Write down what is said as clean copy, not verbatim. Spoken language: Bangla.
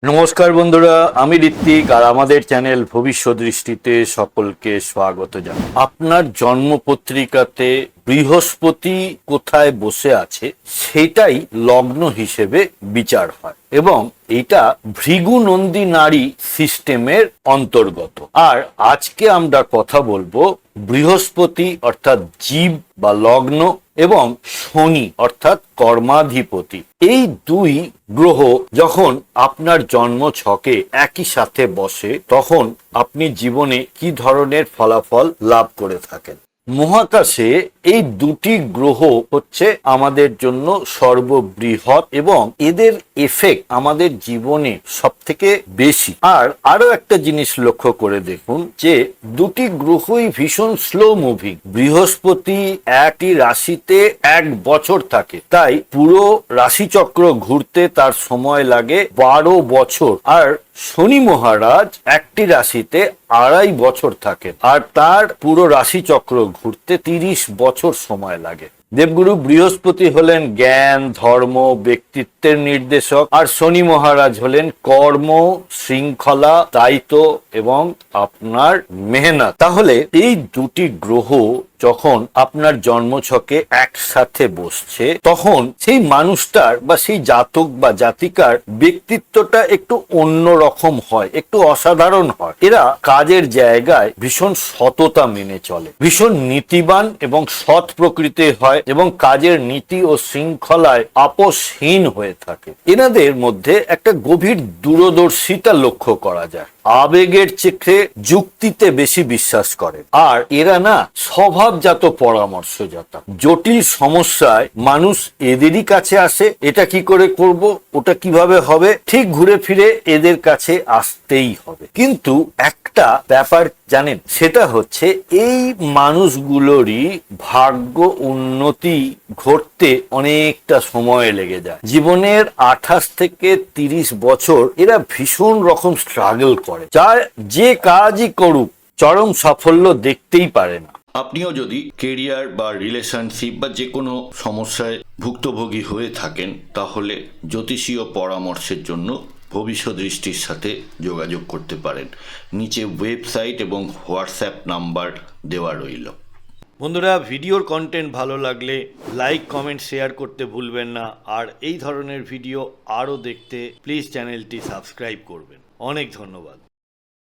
নমস্কার বন্ধুরা, আমি ঋত্বিক আর আমাদের চ্যানেল ভবিষ্যৎ দৃষ্টিতে সকলকে স্বাগত জানাই। আপনার জন্মপত্রিকাতে বৃহস্পতি কোথায় বসে আছে সেটাই লগ্ন হিসেবে বিচার হয় এবং এটা ভৃগু নন্দী নারী সিস্টেমের অন্তর্গত। আর আজকে আমরা কথা বলবো বৃহস্পতি অর্থাৎ জীব বা লগ্ন এবং শনি অর্থাৎ কর্মাধিপতি, এই দুই গ্রহ যখন আপনার জন্ম ছকে একই সাথে বসে তখন আপনি জীবনে কি ধরনের ফলাফল লাভ করে থাকেন। মহাকাশে এই দুটি গ্রহ হচ্ছে আমাদের জন্য সর্ববৃহৎ এবং এদের এফেক্ট আমাদের জীবনে সব থেকে বেশি। আর আরো একটা জিনিস লক্ষ্য করে দেখুন যে দুটি গ্রহই ভীষণ স্লো মুভিং। বৃহস্পতি একটি রাশিতে 1 বছর থাকে, তাই পুরো রাশিচক্র ঘুরতে তার সময় লাগে 12 বছর। আর শনি মহারাজ একটি রাশিতে 2.5 বছর থাকে আর তার পুরো রাশিচক্র ঘুরতে 30 বছর সময় লাগে। দেবগুরু বৃহস্পতি হলেন জ্ঞান, ধর্ম, ব্যক্তিত্বের নির্দেশক, আর শনি মহারাজ হলেন কর্ম, শৃঙ্খলা, দায়িত্ব এবং আপনার মেহনত। তাহলে এই দুটি গ্রহ যখন আপনার জন্মছকে একসাথে বসছে তখন সেই মানুষটার বা সেই জাতক বা জাতিকার ব্যক্তিত্বটা একটু অন্য রকম হয়, একটু অসাধারণ হয়। এরা কাজের জায়গায় ভীষণ সততা মেনে চলে, ভীষণ নীতিবান এবং সৎ প্রকৃতির হয় এবং কাজের নীতি ও শৃঙ্খলায় আপোষহীন হয়ে থাকে। এনাদের মধ্যে একটা গভীর দূরদর্শিতা লক্ষ্য করা যায়। আবেগের চেয়ে যুক্তিতে বেশি বিশ্বাস করে আর এরা না স্বভাবজাত পরামর্শদাতা। জটিল সমস্যায় মানুষ এদেরই কাছে আসে, এটা কি করে করব, ওটা কিভাবে হবে, ঠিক ঘুরে ফিরে এদের কাছে আসতেই হবে। কিন্তু একটা ব্যাপার জানেন, সেটা হচ্ছে এই মানুষগুলোরই ভাগ্য উন্নতি ঘটতে অনেকটা সময় লেগে যায়। জীবনের 28 থেকে 30 বছর এরা ভীষণ রকম স্ট্রাগল করে, যার যে কাজই করুক চরম সাফল্য দেখতেই পারে না। আপনিও যদি কেরিয়ার বা রিলেশনশিপ বা যে কোনো সমস্যায় ভুক্তভোগী হয়ে থাকেন তাহলে জ্যোতিষীয় পরামর্শের জন্য ভবিষ্যৎ দৃষ্টির সাথে যোগাযোগ করতে পারেন। নিচে ওয়েবসাইট এবং হোয়াটসঅ্যাপ নাম্বার দেওয়া রইল। বন্ধুরা, ভিডিওর কন্টেন্ট ভালো লাগলে লাইক, কমেন্ট, শেয়ার করতে ভুলবেন না। আর এই ধরনের ভিডিও আরও দেখতে প্লিজ চ্যানেলটি সাবস্ক্রাইব করবেন। অনেক ধন্যবাদ।